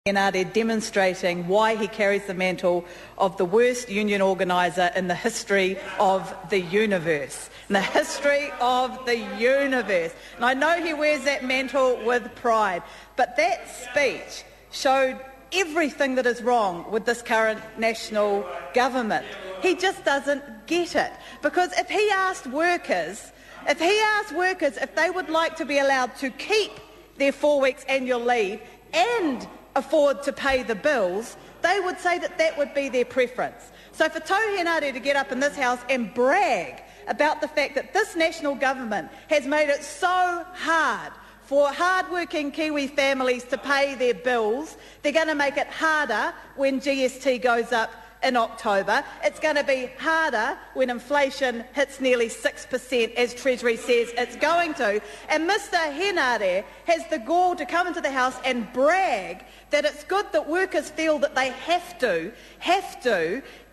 Henare demonstrating why he carries the mantle of the worst union organiser in the history of the universe. In the history of the universe. And I know he wears that mantle with pride, but that speech showed everything that is wrong with this current national government. He just doesn't get it. Because if he asked workers if they would like to be allowed to keep their 4 weeks annual leave and afford to pay the bills, they would say that that would be their preference. So for Tau Henare to get up in this House and brag about the fact that this national government has made it so hard for hard-working Kiwi families to pay their bills, they're going to make it harder when GST goes up in October. It's going to be harder when inflation hits nearly 6%, as Treasury says it's going to. And Mr Henare has the gall to come into the House and brag that it's good that workers feel that they have to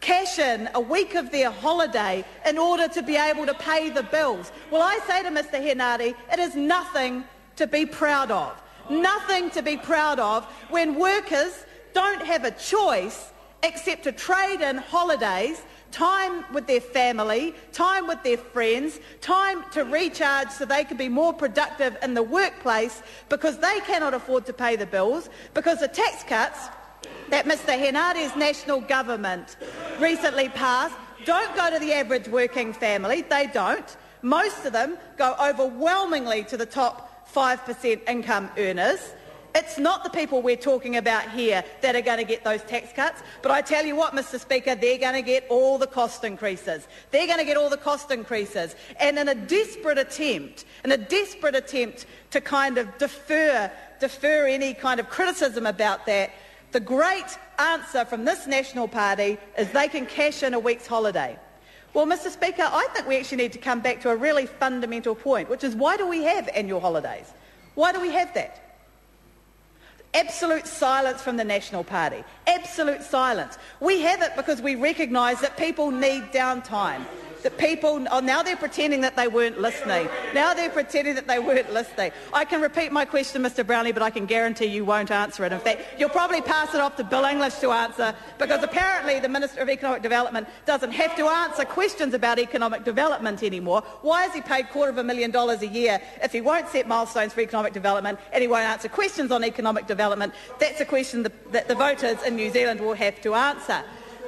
cash in a week of their holiday in order to be able to pay the bills. Well, I say to Mr Henare, it is nothing to be proud of. Nothing to be proud of when workers don't have a choice except to trade in holidays, time with their family, time with their friends, time to recharge so they can be more productive in the workplace because they cannot afford to pay the bills, because the tax cuts that Mr Henare's national government recently passed don't go to the average working family. They don't. Most of them go overwhelmingly to the top 5% income earners. It's not the people we're talking about here that are going to get those tax cuts. But I tell you what, Mr Speaker, they're going to get all the cost increases. They're going to get all the cost increases. And in a desperate attempt to kind of defer any kind of criticism about that, the great answer from this National Party is they can cash in a week's holiday. Well, Mr Speaker, I think we actually need to come back to a really fundamental point, which is why do we have annual holidays? Why do we have that? Absolute silence from the National Party. Absolute silence. We have it because we recognise that people need downtime. That people, now they're pretending that they weren't listening. Now they're pretending that they weren't listening. I can repeat my question, Mr Brownlee, but I can guarantee you won't answer it. In fact, you'll probably pass it off to Bill English to answer, because apparently the Minister of Economic Development doesn't have to answer questions about economic development anymore. Why is he paid $250,000 a year if he won't set milestones for economic development and he won't answer questions on economic development? That's a question that the voters in New Zealand will have to answer.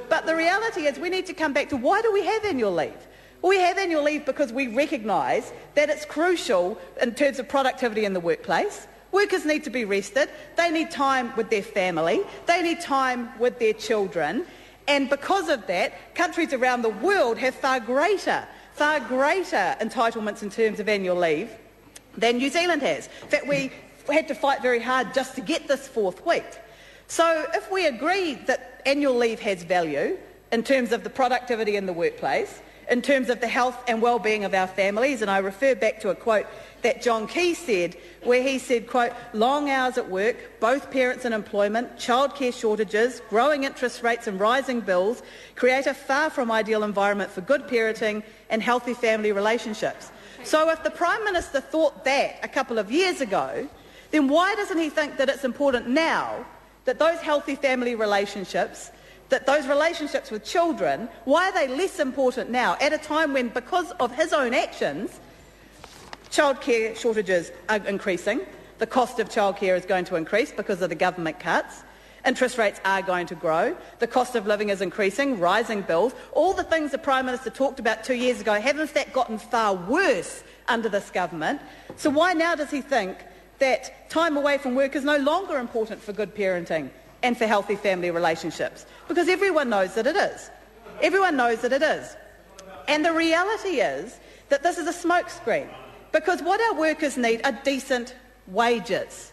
But the reality is we need to come back to why do we have annual leave? We have annual leave because we recognise that it's crucial in terms of productivity in the workplace. Workers need to be rested. They need time with their family. They need time with their children. And because of that, countries around the world have far greater entitlements in terms of annual leave than New Zealand has. In fact, we had to fight very hard just to get this 4th week. So if we agree that annual leave has value in terms of the productivity in the workplace, in terms of the health and well-being of our families, and I refer back to a quote that John Key said, where he said, quote, long hours at work, both parents in employment, childcare shortages, growing interest rates and rising bills create a far from ideal environment for good parenting and healthy family relationships. So if the Prime Minister thought that a couple of years ago, then why doesn't he think that it's important now that those healthy family relationships, that those relationships with children, why are they less important now at a time when, because of his own actions, childcare shortages are increasing, the cost of childcare is going to increase because of the government cuts, interest rates are going to grow, the cost of living is increasing, rising bills, all the things the Prime Minister talked about 2 years ago have in fact gotten far worse under this government. So why now does he think that time away from work is no longer important for good parenting and for healthy family relationships? Because everyone knows that it is. Everyone knows that it is. And the reality is that this is a smokescreen, because what our workers need are decent wages.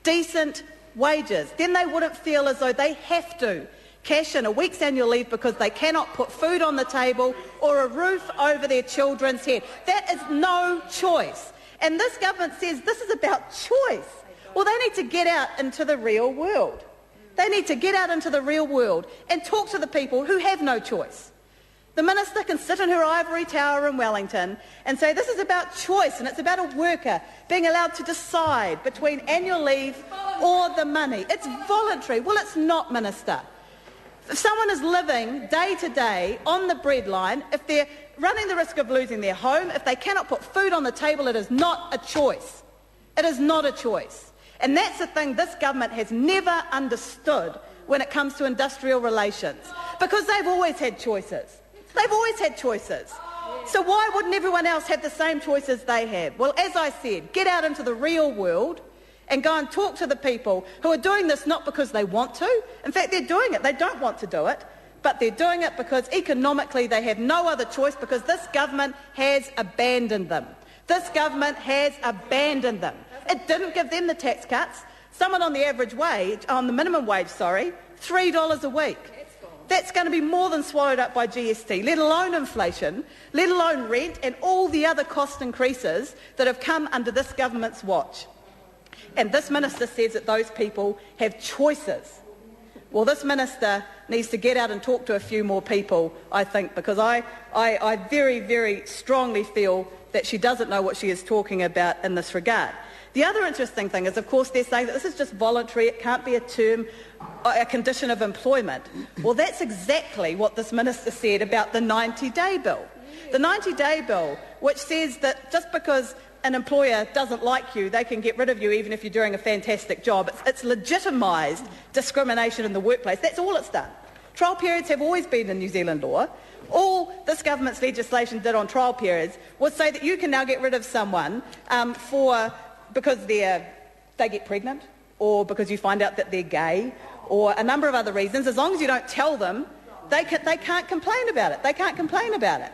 Decent wages. Then they wouldn't feel as though they have to cash in a week's annual leave because they cannot put food on the table or a roof over their children's head. That is no choice. And this government says this is about choice. Well, they need to get out into the real world. They need to get out into the real world and talk to the people who have no choice. The minister can sit in her ivory tower in Wellington and say this is about choice and it's about a worker being allowed to decide between annual leave or the money. It's voluntary. Well, it's not, Minister. If someone is living day to day on the breadline, if they're running the risk of losing their home, if they cannot put food on the table, it is not a choice. It is not a choice. And that's the thing this government has never understood when it comes to industrial relations, because they've always had choices. They've always had choices. So why wouldn't everyone else have the same choices they have? Well, as I said, get out into the real world and go and talk to the people who are doing this not because they want to. In fact, they're doing it. They don't want to do it, but they're doing it because economically they have no other choice, because this government has abandoned them. This government has abandoned them. It didn't give them the tax cuts. Someone on the average wage, on the minimum wage, $3 a week. That's going to be more than swallowed up by GST, let alone inflation, let alone rent and all the other cost increases that have come under this government's watch. And this minister says that those people have choices. Well, this minister needs to get out and talk to a few more people, I think, because I very, very strongly feel that she doesn't know what she is talking about in this regard. The other interesting thing is, of course, they're saying that this is just voluntary, it can't be a term, a condition of employment. Well, that's exactly what this minister said about the 90-day bill. The 90-day bill, which says that just because an employer doesn't like you, they can get rid of you even if you're doing a fantastic job. It's legitimised discrimination in the workplace. That's all it's done. Trial periods have always been in New Zealand law. All this government's legislation did on trial periods was say that you can now get rid of someone because they get pregnant, or because you find out that they're gay, or a number of other reasons. As long as you don't tell them, they can't complain about it. They can't complain about it.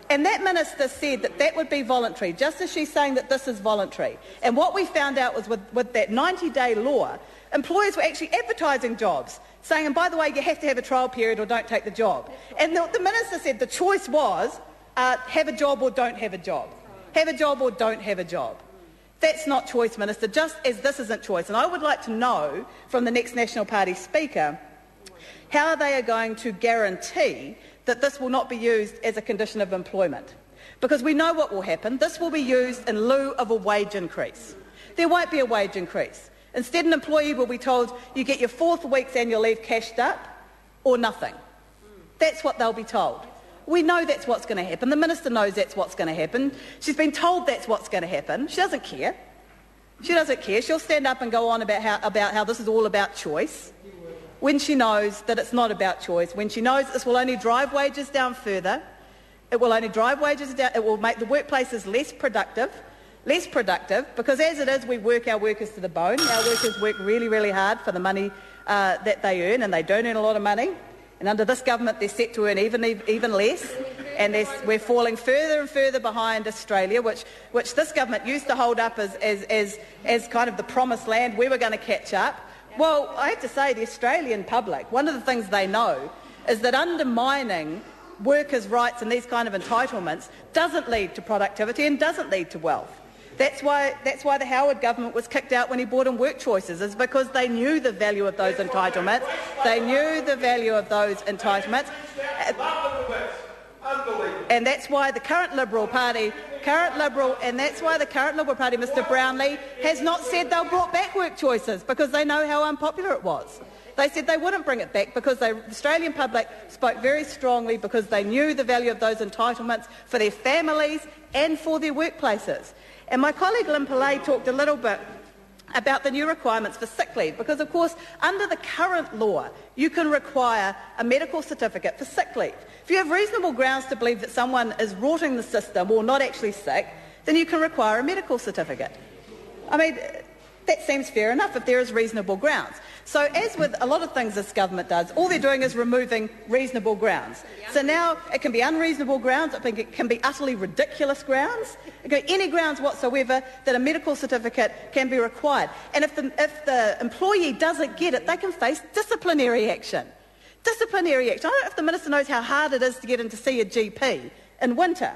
And that minister said that that would be voluntary, just as she's saying that this is voluntary. And what we found out was with that 90-day law, employers were actually advertising jobs, saying, and by the way, you have to have a trial period or don't take the job. And the minister said the choice was have a job or don't have a job. Have a job or don't have a job. That's not choice, Minister, just as this isn't choice. And I would like to know from the next National Party Speaker how they are going to guarantee that this will not be used as a condition of employment. Because we know what will happen. This will be used in lieu of a wage increase. There won't be a wage increase. Instead, an employee will be told you get your 4th week's annual leave cashed up or nothing. That's what they'll be told. We know that's what's going to happen. The minister knows that's what's going to happen. She's been told that's what's going to happen. She doesn't care. She doesn't care. She'll stand up and go on about how this is all about choice, when she knows that it's not about choice, when she knows this will only drive wages down further. It will only drive wages down. It will make the workplaces less productive, because as it is, we work our workers to the bone. Our workers work really, really hard for the money that they earn, and they don't earn a lot of money. And under this government, they're set to earn even less, and we're falling further and further behind Australia, which this government used to hold up as kind of the promised land. We were going to catch up. Well, I have to say, the Australian public, one of the things they know is that undermining workers' rights and these kind of entitlements doesn't lead to productivity and doesn't lead to wealth. That's why the Howard government was kicked out when he brought in work choices, is because they knew the value of those entitlements. They knew the value of those entitlements. And that's why the current Liberal Party, Mr Brownlee, has not said they'll brought back work choices, because they know how unpopular it was. They said they wouldn't bring it back because the Australian public spoke very strongly, because they knew the value of those entitlements for their families and for their workplaces. And my colleague Lynn Pillay talked a little bit about the new requirements for sick leave, because of course under the current law you can require a medical certificate for sick leave. If you have reasonable grounds to believe that someone is rorting the system or not actually sick, then you can require a medical certificate. I mean, that seems fair enough if there is reasonable grounds. So as with a lot of things this government does, all they're doing is removing reasonable grounds. So now it can be unreasonable grounds, it can be utterly ridiculous grounds, it can be any grounds whatsoever that a medical certificate can be required. And if the employee doesn't get it, they can face disciplinary action. Disciplinary action. I don't know if the minister knows how hard it is to get in to see a GP in winter.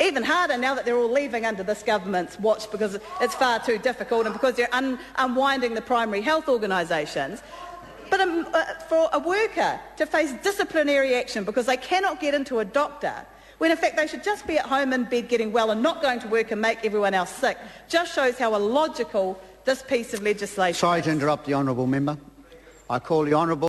Even harder now that they're all leaving under this government's watch because it's far too difficult, and because they're unwinding the primary health organisations. But for a worker to face disciplinary action because they cannot get into a doctor, when in fact they should just be at home in bed getting well and not going to work and make everyone else sick, just shows how illogical this piece of legislation is. Sorry to interrupt the honourable member. I call the honourable